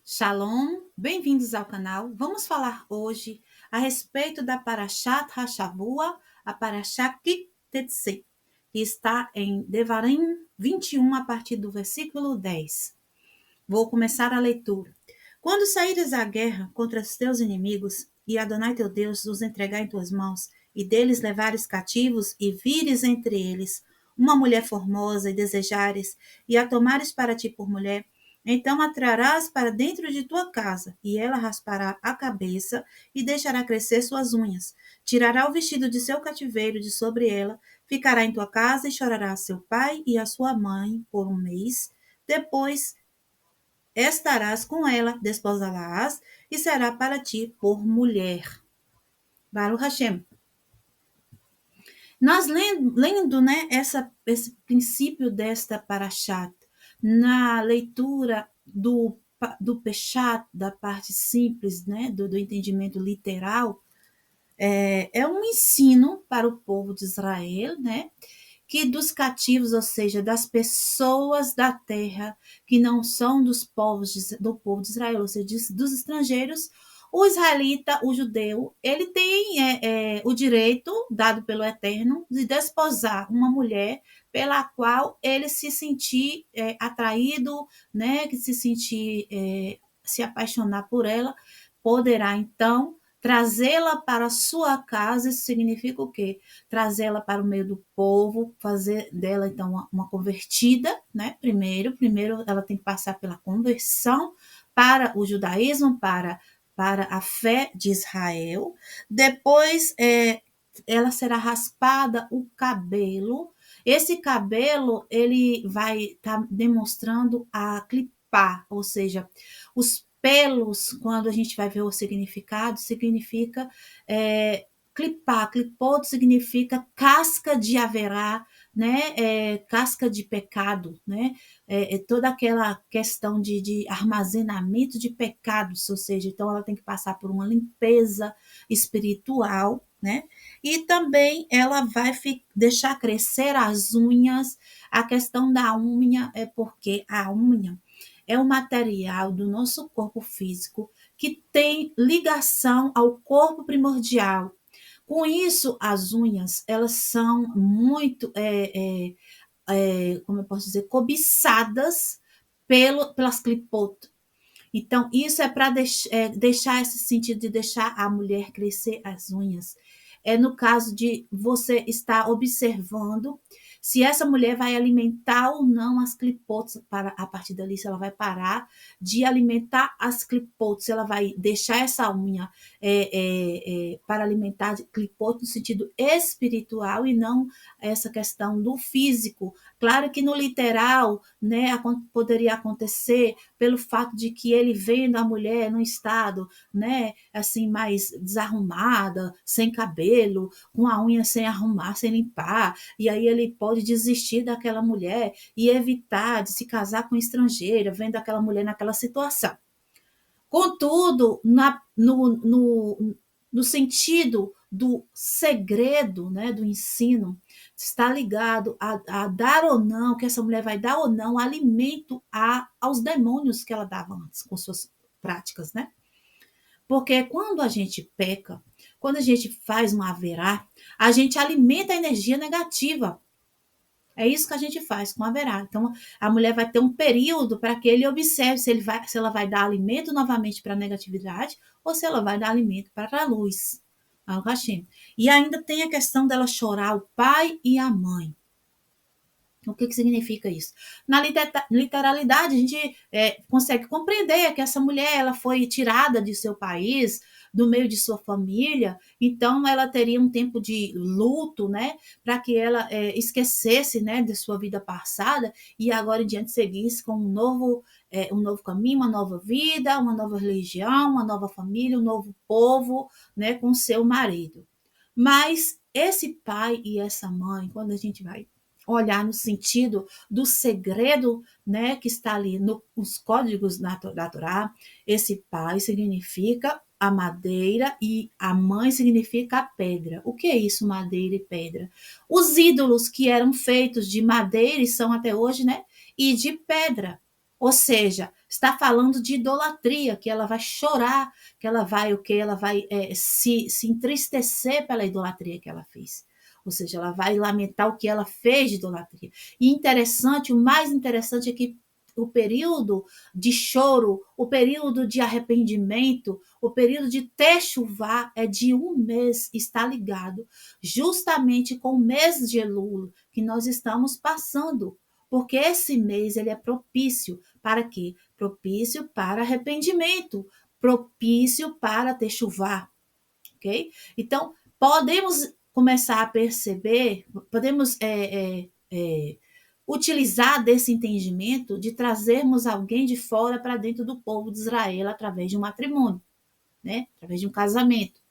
Shalom, bem-vindos ao canal. Vamos falar hoje a respeito da Parashat Hashavua, a Parashat Kitetse, que está em Devarim 21, a partir do versículo 10. Vou começar a leitura. Quando saíres à guerra contra os teus inimigos, e Adonai teu Deus os entregar em tuas mãos, e deles levares cativos, e vires entre eles uma mulher formosa, e desejares, e a tomares para ti por mulher, então a trarás para dentro de tua casa, e ela raspará a cabeça, e deixará crescer suas unhas. Tirará o vestido de seu cativeiro de sobre ela, ficará em tua casa, e chorará a seu pai e a sua mãe por um mês. Depois estarás com ela, desposá-la-ás, e será para ti por mulher. Baruch Hashem. Nós lendo né, esse princípio desta parashat, na leitura do Peshat, da parte simples, né, do entendimento literal, é um ensino para o povo de Israel, né, que dos cativos, ou seja, das pessoas da terra que não são do povo de Israel, ou seja, dos estrangeiros, o israelita, o judeu, ele tem o direito dado pelo Eterno de desposar uma mulher pela qual ele se sentir atraído, né, que se sentir se apaixonar por ela, poderá então trazê-la para a sua casa. Isso significa o quê? Trazê-la para o meio do povo, fazer dela, então, uma convertida, né? Primeiro ela tem que passar pela conversão para o judaísmo, para a fé de Israel. Depois, ela será raspada o cabelo. Esse cabelo, ele vai estar demonstrando a clipar, ou seja, os pelos, quando a gente vai ver o significado, significa clipar, clipot significa casca de haverá, né? Casca de pecado, né? Toda aquela questão de armazenamento de pecados, ou seja, então ela tem que passar por uma limpeza espiritual, né? E também ela vai deixar crescer as unhas. A questão da unha é porque a unha é o material do nosso corpo físico que tem ligação ao corpo primordial. Com isso, as unhas, elas são muito, como eu posso dizer, cobiçadas pelas clipotas. Então, isso é para deixar esse sentido de deixar a mulher crescer as unhas. É no caso de você estar observando se essa mulher vai alimentar ou não as clipotes, para a partir dali, se ela vai parar de alimentar as clipotes, se ela vai deixar essa unha para alimentar clipotes no sentido espiritual e não essa questão do físico. Claro que no literal, né, poderia acontecer pelo fato de que ele vendo a mulher num estado, né, assim, mais desarrumada, sem cabelo, com a unha sem arrumar, sem limpar, e aí ele pode desistir daquela mulher e evitar de se casar com estrangeira, vendo aquela mulher naquela situação. Contudo, no sentido do segredo, né, do ensino, está ligado a dar ou não, que essa mulher vai dar ou não alimento aos demônios que ela dava antes, com suas práticas, né? Porque quando a gente peca, quando a gente faz um haverá, a gente alimenta a energia negativa. É isso que a gente faz com a verá. Então, a mulher vai ter um período para que ele observe se ela vai dar alimento novamente para a negatividade ou se ela vai dar alimento para a luz. E ainda tem a questão dela chorar o pai e a mãe. O que significa isso? Na literalidade, a gente consegue compreender que essa mulher ela foi tirada de seu país, do meio de sua família, então ela teria um tempo de luto, né, para que ela esquecesse, né, de sua vida passada e agora em diante seguisse com um novo caminho, uma nova vida, uma nova religião, uma nova família, um novo povo, né, com seu marido. Mas esse pai e essa mãe, quando a gente vai olhar no sentido do segredo, né, que está ali nos códigos da Torá, esse pai significa a madeira e a mãe significa a pedra. O que é isso, madeira e pedra? Os ídolos que eram feitos de madeira e são até hoje, né, e de pedra. Ou seja, está falando de idolatria, que ela vai chorar, que ela vai o que ela vai se entristecer pela idolatria que ela fez. Ou seja, ela vai lamentar o que ela fez de idolatria. E interessante, o mais interessante é que o período de choro, o período de arrependimento, o período de techuvá é de 1 mês, está ligado justamente com o mês de Elul que nós estamos passando, porque esse mês ele é propício para quê? Propício para arrependimento, propício para techuvá, ok? Então, podemos começar a perceber, podemos utilizar desse entendimento de trazermos alguém de fora para dentro do povo de Israel através de um matrimônio, né? Através de um casamento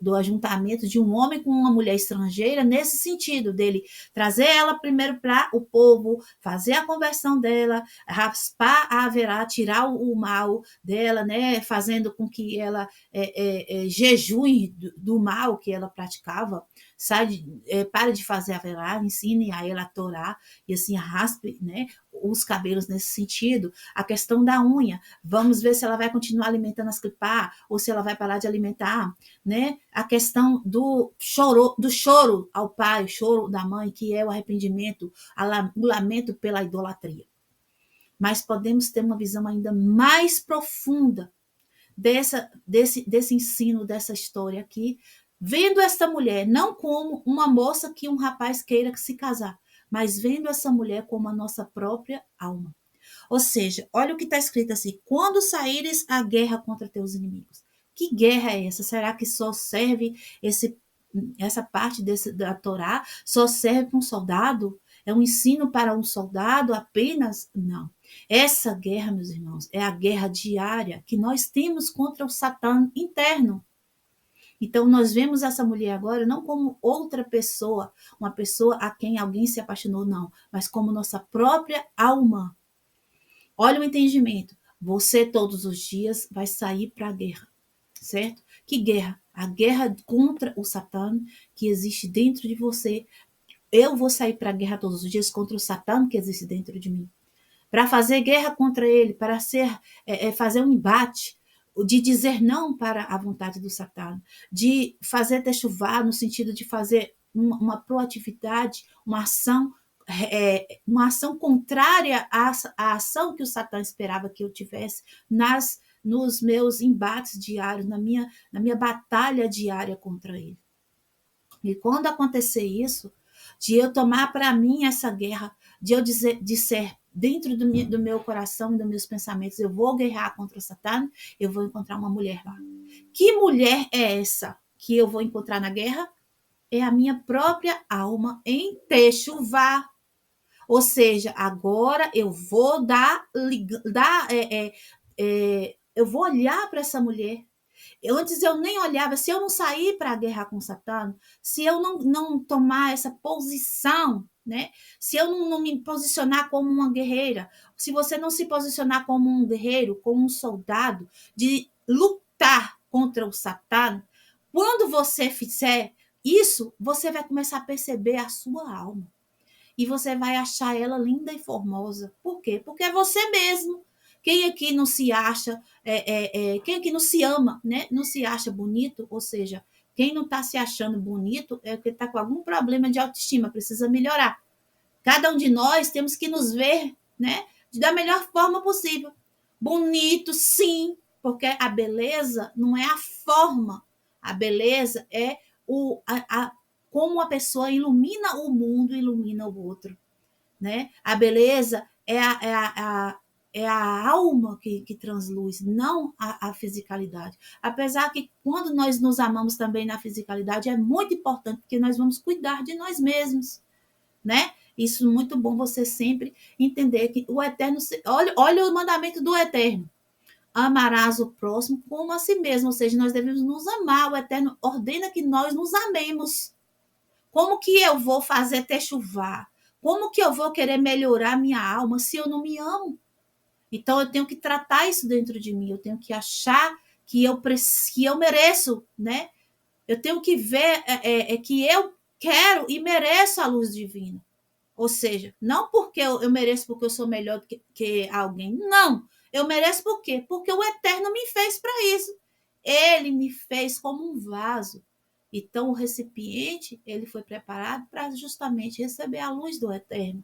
do ajuntamento de um homem com uma mulher estrangeira, nesse sentido, dele trazer ela primeiro para o povo, fazer a conversão dela, raspar a haverá, tirar o mal dela, né, fazendo com que ela jejue do mal que ela praticava, pare de fazer a haverá, ensine a ela a Torá, e assim raspe, né, os cabelos nesse sentido. A questão da unha, vamos ver se ela vai continuar alimentando as clipá ou se ela vai parar de alimentar, né? A questão do choro ao pai, o choro da mãe, que é o arrependimento, o lamento pela idolatria. Mas podemos ter uma visão ainda mais profunda desse ensino, dessa história aqui, vendo essa mulher não como uma moça que um rapaz queira se casar, mas vendo essa mulher como a nossa própria alma. Ou seja, olha o que está escrito assim: quando saíres a guerra contra teus inimigos. Que guerra é essa? Será que só serve essa parte da Torá? Só serve para um soldado? É um ensino para um soldado apenas? Não. Essa guerra, meus irmãos, é a guerra diária que nós temos contra o Satã interno. Então, nós vemos essa mulher agora não como outra pessoa, uma pessoa a quem alguém se apaixonou, não, mas como nossa própria alma. Olha o entendimento. Você todos os dias vai sair para a guerra, certo? Que guerra? A guerra contra o Satã que existe dentro de você. Eu vou sair para a guerra todos os dias contra o Satã que existe dentro de mim. Para fazer guerra contra ele, para fazer um embate, de dizer não para a vontade do Satã, de fazer techuvá no sentido de fazer uma proatividade, uma ação contrária à ação que o Satã esperava que eu tivesse nos meus embates diários, na minha batalha diária contra ele. E quando acontecer isso, de eu tomar para mim essa guerra, de eu disser dentro do meu coração e dos meus pensamentos, eu vou guerrear contra o Satã, eu vou encontrar uma mulher lá. Que mulher é essa que eu vou encontrar na guerra? É a minha própria alma em techuvá. Ou seja, agora eu vou eu vou olhar para essa mulher. Antes eu nem olhava, se eu não sair para a guerra com Satã, se eu não tomar essa posição, né? Se eu não me posicionar como uma guerreira, se você não se posicionar como um guerreiro, como um soldado, de lutar contra o Satã, quando você fizer isso, você vai começar a perceber a sua alma. E você vai achar ela linda e formosa. Por quê? Porque é você mesmo. Quem aqui não se acha, quem aqui não se ama, né? Não se acha bonito, ou seja, quem não está se achando bonito é porque está com algum problema de autoestima, precisa melhorar. Cada um de nós temos que nos ver, né? Da melhor forma possível. Bonito, sim, porque a beleza não é a forma, a beleza é como a pessoa ilumina o mundo, ilumina o outro, né? A beleza é a alma que transluz, não a fisicalidade. Apesar que quando nós nos amamos também na fisicalidade, é muito importante, porque nós vamos cuidar de nós mesmos, né? Isso é muito bom você sempre entender que o Eterno... Olha o mandamento do Eterno. Amarás o próximo como a si mesmo, ou seja, nós devemos nos amar. O Eterno ordena que nós nos amemos. Como que eu vou fazer techuvá? Como que eu vou querer melhorar minha alma se eu não me amo? Então eu tenho que tratar isso dentro de mim, eu tenho que achar que eu mereço, né? Eu tenho que ver que eu quero e mereço a luz divina. Ou seja, não porque eu mereço, porque eu sou melhor do que alguém. Não. Eu mereço por quê? Porque o Eterno me fez para isso. Ele me fez como um vaso. Então, o recipiente, ele foi preparado para justamente receber a luz do Eterno.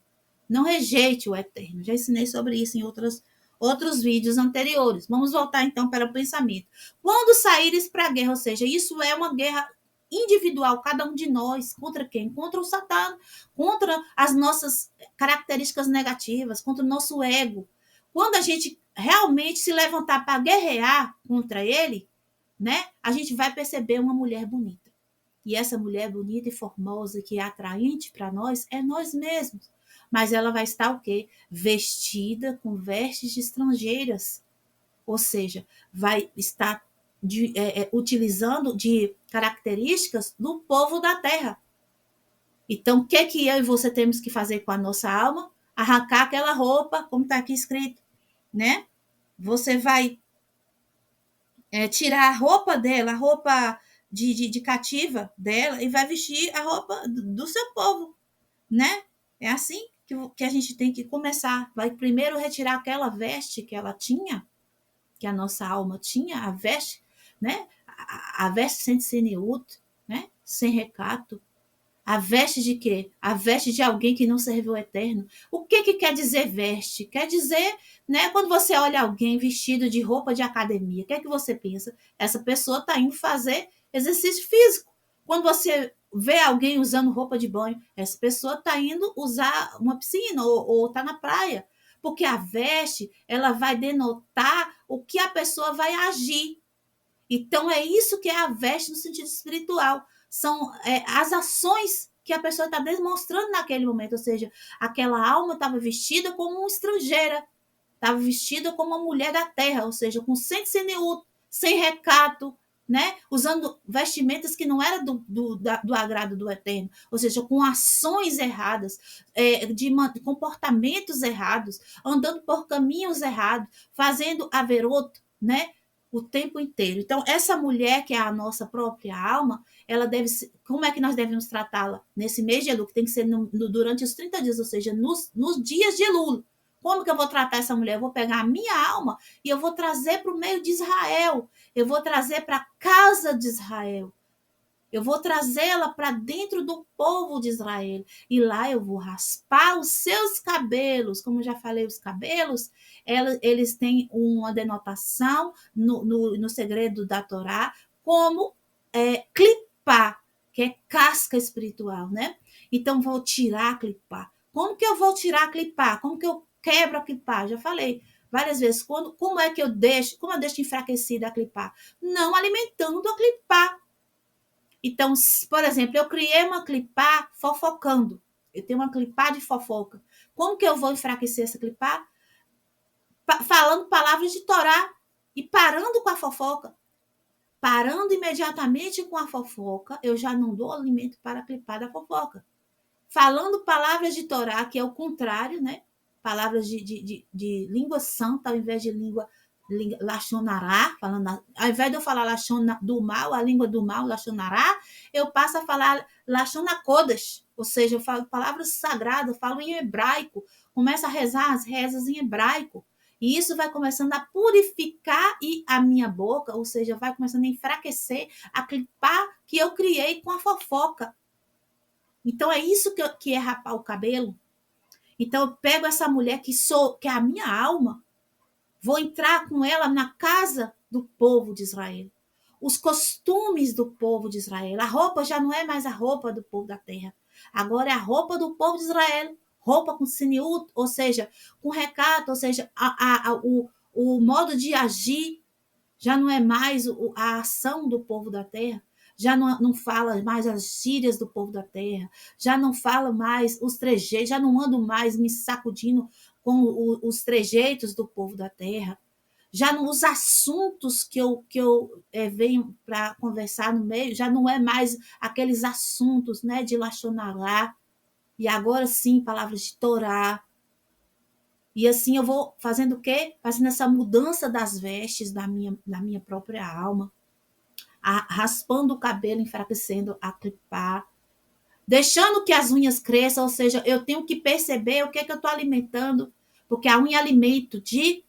Não rejeite o Eterno. Já ensinei sobre isso em outros vídeos anteriores. Vamos voltar então para o pensamento. Quando saíres para a guerra, ou seja, isso é uma guerra individual, cada um de nós, contra quem? Contra o Satã, contra as nossas características negativas, contra o nosso ego. Quando a gente realmente se levantar para guerrear contra ele, né, a gente vai perceber uma mulher bonita. E essa mulher bonita e formosa, que é atraente para nós, é nós mesmos. Mas ela vai estar o quê? Vestida com vestes de estrangeiras. Ou seja, vai estar utilizando de características do povo da terra. Então, o que eu e você temos que fazer com a nossa alma? Arrancar aquela roupa, como está aqui escrito, né? Você vai tirar a roupa dela, a roupa de cativa dela, e vai vestir a roupa do seu povo, né? É assim que a gente tem que começar. Vai primeiro retirar aquela veste que ela tinha, que a nossa alma tinha, a veste, né? A veste sem ser neutro, né? Sem recato. A veste de quê? A veste de alguém que não serviu ao eterno. O que quer dizer veste? Quer dizer, né, quando você olha alguém vestido de roupa de academia, o que é que você pensa? Essa pessoa está indo fazer exercício físico. Quando você vê alguém usando roupa de banho, essa pessoa está indo usar uma piscina ou está na praia. Porque a veste, ela vai denotar o que a pessoa vai agir. Então, é isso que é a veste no sentido espiritual. São as ações que a pessoa está demonstrando naquele momento. Ou seja, aquela alma estava vestida como uma estrangeira, estava vestida como uma mulher da terra, ou seja, com sem neúdo, sem recato, né? Usando vestimentas que não eram do agrado do Eterno, ou seja, com ações erradas, de comportamentos errados, andando por caminhos errados, fazendo averoto, né? O tempo inteiro. Então, essa mulher, que é a nossa própria alma, ela deve ser, como é que nós devemos tratá-la nesse mês de Elul, que tem que ser durante os 30 dias, ou seja, nos dias de Elul. Como que eu vou tratar essa mulher? Eu vou pegar a minha alma e eu vou trazer para o meio de Israel. Eu vou trazer para a casa de Israel. Eu vou trazê-la para dentro do povo de Israel. E lá eu vou raspar os seus cabelos. Como eu já falei, os cabelos, eles têm uma denotação no segredo da Torá como clipar, que é casca espiritual, né? Então, vou tirar, clipar. Como que eu vou tirar, clipar? Como que eu quebro a clipar? Já falei várias vezes. Como é que eu deixo? Como eu deixo enfraquecida a clipar? Não alimentando a clipar. Então, por exemplo, eu criei uma clipar fofocando. Eu tenho uma clipar de fofoca. Como que eu vou enfraquecer essa clipar? Falando palavras de Torá e parando com a fofoca. Parando imediatamente com a fofoca, eu já não dou alimento para a clipar da fofoca. Falando palavras de Torá, que é o contrário, né? Palavras de língua santa, ao invés de língua Lachonará, falando, ao invés de eu falar Lachon do mal, a língua do mal, Lachonará, eu passo a falar Lachonakodas, ou seja, eu falo palavras sagradas, falo em hebraico, começo a rezar as rezas em hebraico, e isso vai começando a purificar a minha boca, ou seja, vai começando a enfraquecer a clipar que eu criei com a fofoca. Então, é isso que é rapar o cabelo. Então, eu pego essa mulher que é a minha alma, vou entrar com ela na casa do povo de Israel. Os costumes do povo de Israel. A roupa já não é mais a roupa do povo da terra. Agora é a roupa do povo de Israel. Roupa com siniut, ou seja, com recato, ou seja, o modo de agir já não é mais a ação do povo da terra, já não fala mais as gírias do povo da terra, já não fala mais os trejeitos, já não ando mais me sacudindo com os trejeitos do povo da terra, já não, os assuntos que eu venho para conversar no meio, já não é mais aqueles assuntos, né, de Lachonará, e agora sim, palavras de Torá. E assim eu vou fazendo o quê? Fazendo essa mudança das vestes da minha própria alma, raspando o cabelo, enfraquecendo a clipar, deixando que as unhas cresçam, ou seja, eu tenho que perceber o que é que eu estou alimentando, porque a unha é alimento de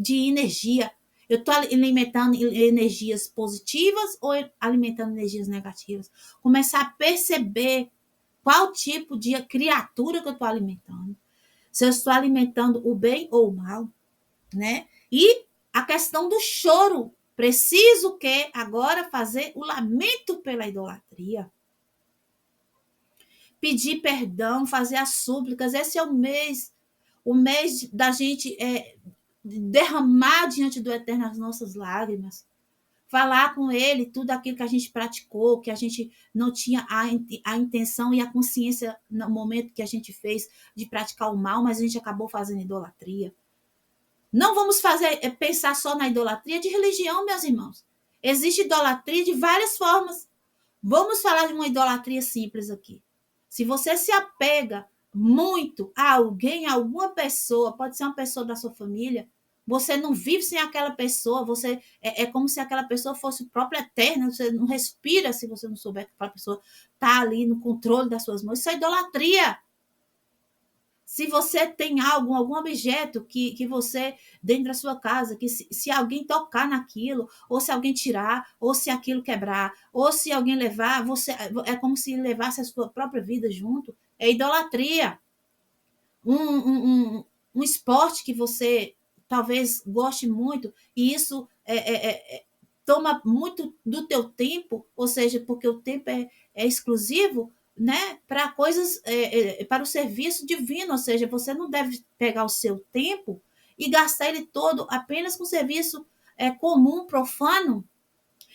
energia. Eu estou alimentando energias positivas ou alimentando energias negativas? Começar a perceber qual tipo de criatura que eu estou alimentando. Se eu estou alimentando o bem ou o mal, né? E a questão do choro. Preciso que agora fazer o lamento pela idolatria. Pedir perdão, fazer as súplicas. Esse é o mês da gente derramar diante do Eterno as nossas lágrimas. Falar com ele tudo aquilo que a gente praticou, que a gente não tinha a intenção e a consciência no momento que a gente fez de praticar o mal, mas a gente acabou fazendo idolatria. Não vamos pensar só na idolatria de religião, meus irmãos. Existe idolatria de várias formas. Vamos falar de uma idolatria simples aqui. Se você se apega muito a alguém, a alguma pessoa, pode ser uma pessoa da sua família, você não vive sem aquela pessoa, você é como se aquela pessoa fosse o próprio eterno, você não respira se você não souber que aquela pessoa está ali no controle das suas mãos. Isso é idolatria. Se você tem algum objeto que você, dentro da sua casa, que se alguém tocar naquilo, ou se alguém tirar, ou se aquilo quebrar, ou se alguém levar, você é como se levasse a sua própria vida junto. É idolatria. Um esporte que você talvez goste muito, e isso toma muito do teu tempo, ou seja, porque o tempo é exclusivo, né, para coisas, para o serviço divino, ou seja, você não deve pegar o seu tempo e gastar ele todo apenas com serviço comum, profano.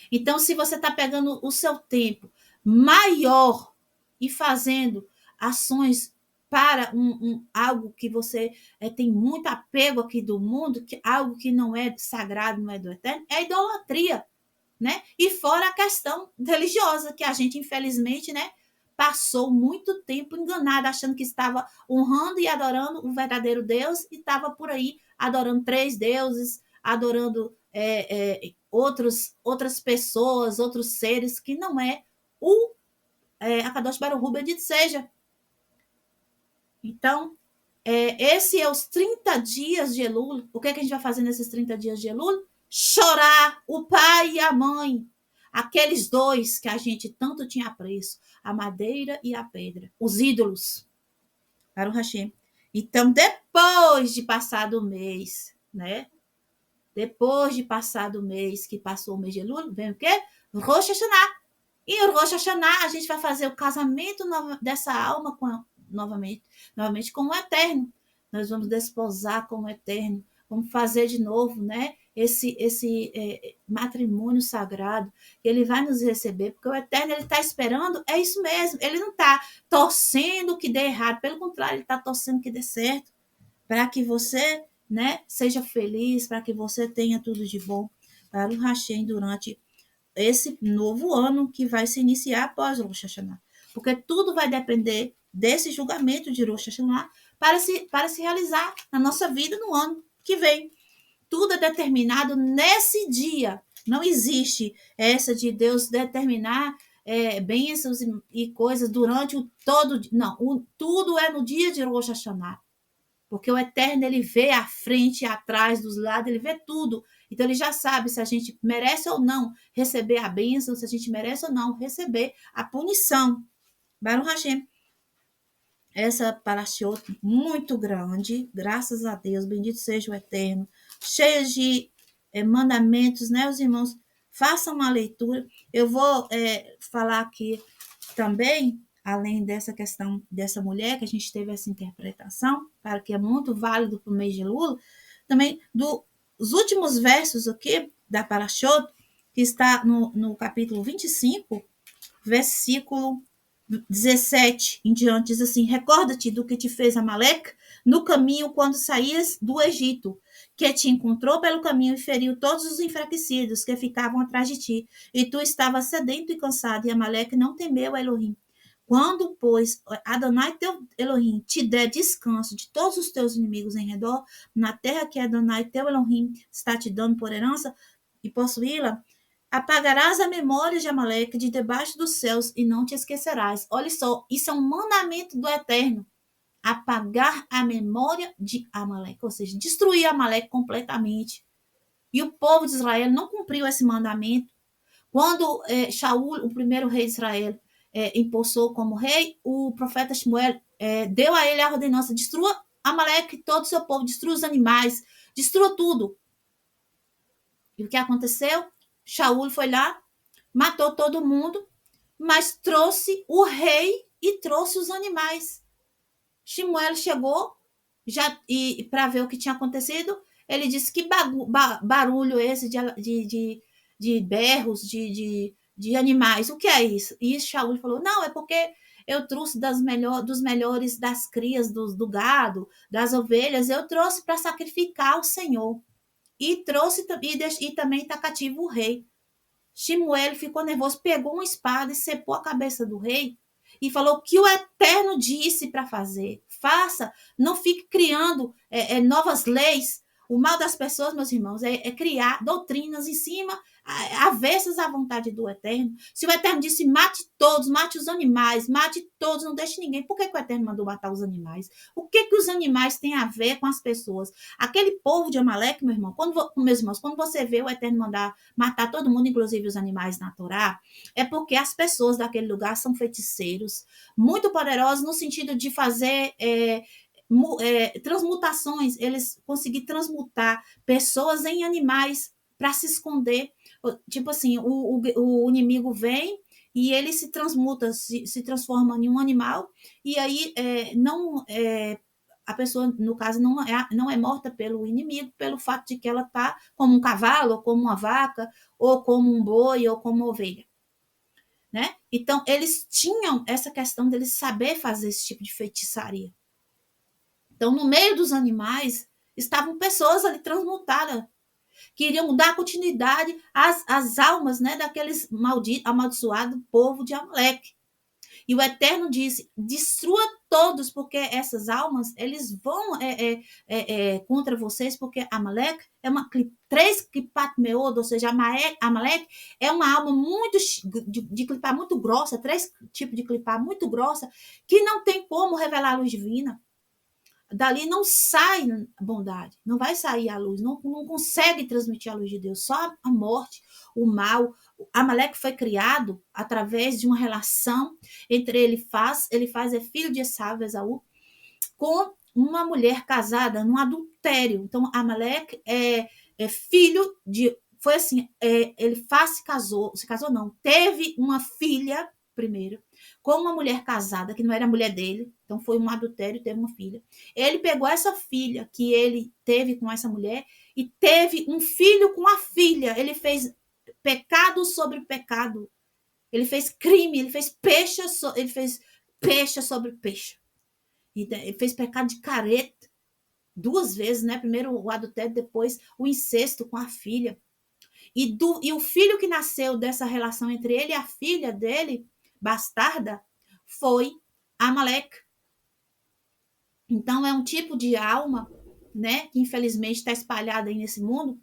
Então, se você está pegando o seu tempo maior e fazendo ações para algo que você tem muito apego aqui do mundo, algo que não é sagrado, não é do eterno, é idolatria, né? E fora a questão religiosa, que a gente, infelizmente, né, passou muito tempo enganada, achando que estava honrando e adorando o verdadeiro Deus e estava por aí adorando três deuses, adorando outras pessoas, outros seres, que não é o Akadosh Baruch Hu, bendito seja. Então, esse é os 30 dias de Elul. O que é que a gente vai fazer nesses 30 dias de Elul? Chorar o pai e a mãe. Aqueles dois que a gente tanto tinha apreço, a madeira e a pedra, os ídolos, para o Hashem. Então, depois de passar do mês, né? Depois de passar do mês, que passou o mês de Elul, vem o quê? Rosh Hashanah. E o Rosh Hashanah, a gente vai fazer o casamento dessa alma novamente com o Eterno. Nós vamos desposar com o Eterno. Vamos fazer de novo, né? Esse matrimônio sagrado. Ele vai nos receber, porque o Eterno ele está esperando, é isso mesmo. Ele não está torcendo que dê errado, pelo contrário, ele está torcendo que dê certo, para que você, né, seja feliz, para que você tenha tudo de bom para o Hashem durante esse novo ano que vai se iniciar após Rosh Hashanah. Porque tudo vai depender desse julgamento de Rosh Hashanah para se realizar na nossa vida no ano que vem. Tudo é determinado nesse dia. Não existe essa de Deus determinar bênçãos e coisas durante o todo. Não, tudo é no dia de Rosh Hashanah. Porque o Eterno, ele vê à frente, atrás, dos lados, ele vê tudo. Então, ele já sabe se a gente merece ou não receber a bênção, se a gente merece ou não receber a punição. Baruch Hashem. Essa parashiot muito grande, graças a Deus, bendito seja o Eterno, cheia de mandamentos, né, os irmãos? Façam uma leitura. Eu vou falar aqui também, além dessa questão dessa mulher, que a gente teve essa interpretação, para que é muito válido para o mês de Lula, também dos últimos versos aqui da Parashot, que está no capítulo 25, versículo 17 em diante, diz assim: recorda-te do que te fez Amaleque no caminho quando saías do Egito, que te encontrou pelo caminho e feriu todos os enfraquecidos que ficavam atrás de ti, e tu estavas sedento e cansado, e Amaleque não temeu a Elohim. Quando, pois, Adonai teu Elohim te der descanso de todos os teus inimigos em redor, na terra que Adonai teu Elohim está te dando por herança e possuí-la, Apagarás a memória de Amaleque de debaixo dos céus e não te esquecerás. Olha só, isso é um mandamento do Eterno. Apagar a memória de Amaleque, ou seja, destruir Amaleque completamente. E o povo de Israel não cumpriu esse mandamento. Quando Shaul, o primeiro rei de Israel, impulsou como rei, o profeta Shmuel deu a ele a ordenança: destrua Amaleque, todo o seu povo, destrua os animais, destrua tudo. E o que aconteceu? Shaul foi lá, matou todo mundo, mas trouxe o rei e trouxe os animais. Shmuel chegou já e para ver o que tinha acontecido. Ele disse: que barulho esse de berros, de animais, o que é isso? E Shaul falou: não, é porque eu trouxe dos melhores das crias do gado, das ovelhas, eu trouxe para sacrificar ao Senhor. E trouxe e também está cativo o rei. Shmuel ficou nervoso, pegou uma espada e cepou a cabeça do rei e falou que o Eterno disse para fazer. Faça, não fique criando novas leis. O mal das pessoas, meus irmãos, é criar doutrinas em cima, avessas à vontade do Eterno. Se o Eterno disse mate todos, mate os animais, mate todos, não deixe ninguém, por que o Eterno mandou matar os animais? O que os animais têm a ver com as pessoas? Aquele povo de Amaleque, meu irmão, meus irmãos, quando você vê o Eterno mandar matar todo mundo, inclusive os animais na Torá, é porque as pessoas daquele lugar são feiticeiros, muito poderosos no sentido de fazer transmutações, eles conseguiram transmutar pessoas em animais para se esconder. Tipo assim, o inimigo vem e ele se transmuta, se transforma em um animal, e aí não a pessoa, no caso, não é morta pelo inimigo, pelo fato de que ela está como um cavalo, ou como uma vaca, ou como um boi, ou como uma ovelha. Né? Então, eles tinham essa questão deles saber fazer esse tipo de feitiçaria. Então, no meio dos animais, estavam pessoas ali transmutadas, que iriam dar continuidade às almas, né, daqueles amaldiçoado povo de Amaleque. E o Eterno disse: destrua todos, porque essas almas, eles vão contra vocês, porque Amaleque é três clipat meod, ou seja, Amaleque é uma alma muito de clipar muito grossa, três tipos de clipar muito grossa, que não tem como revelar a luz divina. Dali não sai bondade, não vai sair a luz, não consegue transmitir a luz de Deus, só a morte, o mal. Amaleque foi criado através de uma relação entre ele faz é filho de Esaú, com uma mulher casada num adultério. Então, Amaleque é filho de. Foi assim: ele se casou não, teve uma filha primeiro, com uma mulher casada, que não era a mulher dele, então foi um adultério, teve uma filha. Ele pegou essa filha que ele teve com essa mulher e teve um filho com a filha. Ele fez pecado sobre pecado. Ele fez crime, ele fez peixe sobre peixe. Ele fez pecado de careta duas vezes, né? Primeiro o adultério, depois o incesto com a filha. E o filho que nasceu dessa relação entre ele e a filha dele, bastarda, foi Amaleque. Então é um tipo de alma, né, que infelizmente está espalhada aí nesse mundo,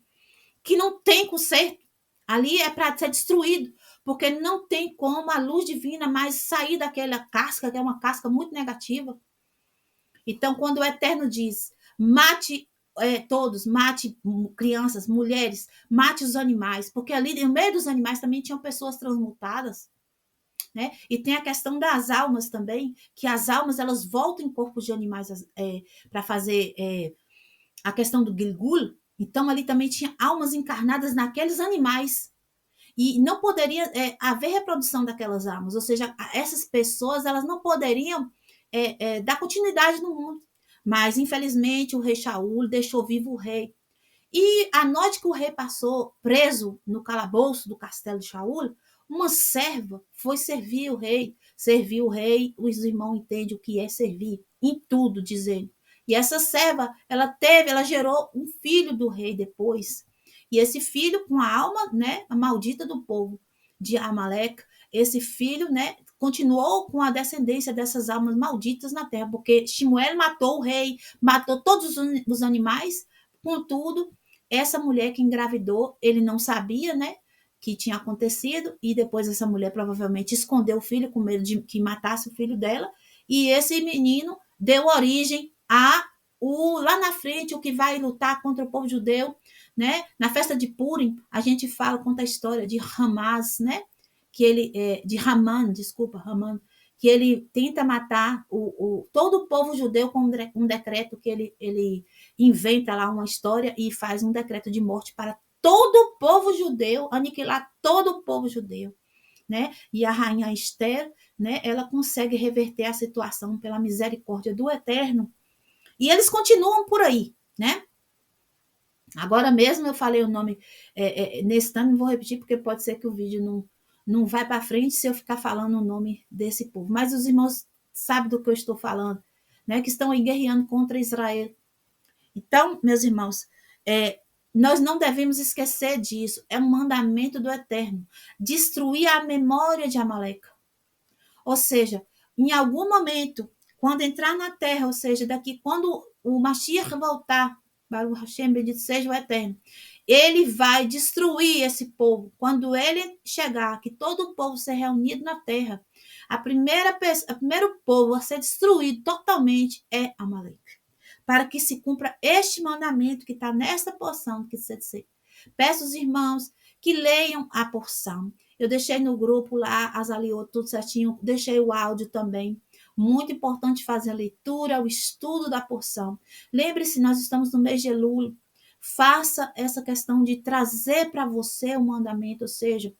que não tem conserto. Ali é para ser destruído, porque não tem como a luz divina mais sair daquela casca, que é uma casca muito negativa. Então, quando o Eterno diz: mate todos, mate crianças, mulheres, mate os animais, porque ali no meio dos animais também tinham pessoas transmutadas, né? E tem a questão das almas também, que as almas elas voltam em corpos de animais para fazer a questão do Gilgul. Então ali também tinha almas encarnadas naqueles animais. E não poderia haver reprodução daquelas almas, ou seja, essas pessoas elas não poderiam dar continuidade no mundo. Mas, infelizmente, o rei Shaul deixou vivo o rei. E a noite que o rei passou preso no calabouço do castelo de Shaul, uma serva foi servir o rei. Servir o rei, os irmãos entendem o que é servir, em tudo, dizendo. E essa serva, ela gerou um filho do rei depois. E esse filho, com a alma, né, a maldita do povo de Amaleque, esse filho, né, continuou com a descendência dessas almas malditas na terra, porque Shmuel matou o rei, matou todos os animais, contudo, essa mulher que engravidou, ele não sabia, né, que tinha acontecido, e depois essa mulher provavelmente escondeu o filho com medo de que matasse o filho dela, e esse menino deu origem a lá na frente o que vai lutar contra o povo judeu, né? Na festa de Purim, a gente conta a história de Hamas, né? Que ele de Haman, desculpa, Haman, que ele tenta matar todo o povo judeu com um decreto que ele inventa lá uma história e faz um decreto de morte para todo o povo judeu, aniquilar todo o povo judeu, né? E a rainha Esther, né, ela consegue reverter a situação pela misericórdia do Eterno. E eles continuam por aí, né? Agora mesmo eu falei o nome nesse time, não vou repetir porque pode ser que o vídeo não vai para frente se eu ficar falando o nome desse povo. Mas os irmãos sabem do que eu estou falando, né? Que estão aí guerreando contra Israel. Então, meus irmãos, nós não devemos esquecer disso. É um mandamento do Eterno. Destruir a memória de Amaleca. Ou seja, em algum momento, quando entrar na terra, ou seja, daqui, quando o Mashiach voltar, Baruch Hashem, bendito seja o Eterno, ele vai destruir esse povo. Quando ele chegar, que todo o povo ser reunido na terra, o primeiro povo a ser destruído totalmente é Amaleque. Para que se cumpra este mandamento que está nesta porção que você disse. Peço aos irmãos que leiam a porção. Eu deixei no grupo lá, as aliou tudo certinho, deixei o áudio também. Muito importante fazer a leitura, o estudo da porção. Lembre-se, nós estamos no mês de Elul. Faça essa questão de trazer para você o mandamento, ou seja,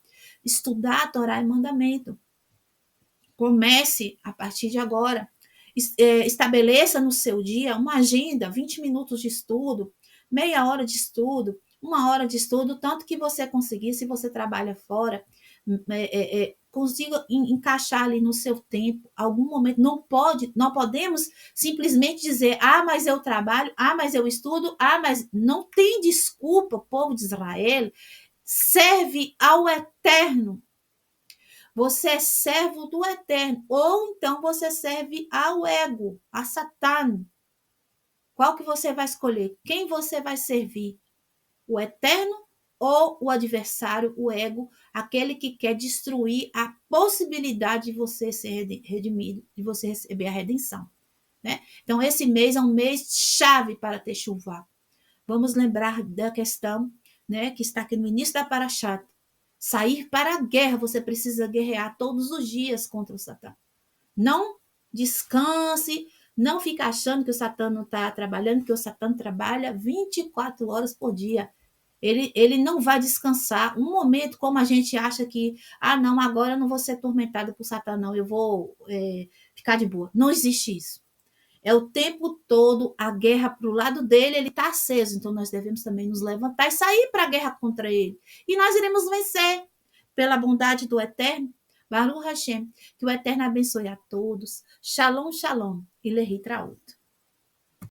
estudar a Torá e mandamento. Comece a partir de agora. Estabeleça no seu dia uma agenda, 20 minutos de estudo, meia hora de estudo, 1 hora de estudo, tanto que você conseguir, se você trabalha fora, consiga encaixar ali no seu tempo, algum momento. Não podemos simplesmente dizer, mas eu trabalho, mas eu estudo, mas não tem desculpa, povo de Israel, serve ao Eterno. Você é servo do Eterno, ou então você serve ao ego, a Satã. Qual que você vai escolher? Quem você vai servir? O Eterno ou o adversário, o ego, aquele que quer destruir a possibilidade de você ser redimido, de você receber a redenção, né? Então, esse mês é um mês chave para ter chuva. Vamos lembrar da questão, né, que está aqui no início da Parashat. Sair para a guerra, você precisa guerrear todos os dias contra o Satã. Não descanse, não fique achando que o Satã não está trabalhando, porque o Satã trabalha 24 horas por dia. Ele não vai descansar. Um momento como a gente acha que, não, agora eu não vou ser atormentado por Satã, não, eu vou ficar de boa. Não existe isso. É o tempo todo a guerra para o lado dele, ele está aceso. Então nós devemos também nos levantar e sair para a guerra contra ele. E nós iremos vencer pela bondade do Eterno. Baruch Hashem, que o Eterno abençoe a todos. Shalom, shalom e Lehi Traut.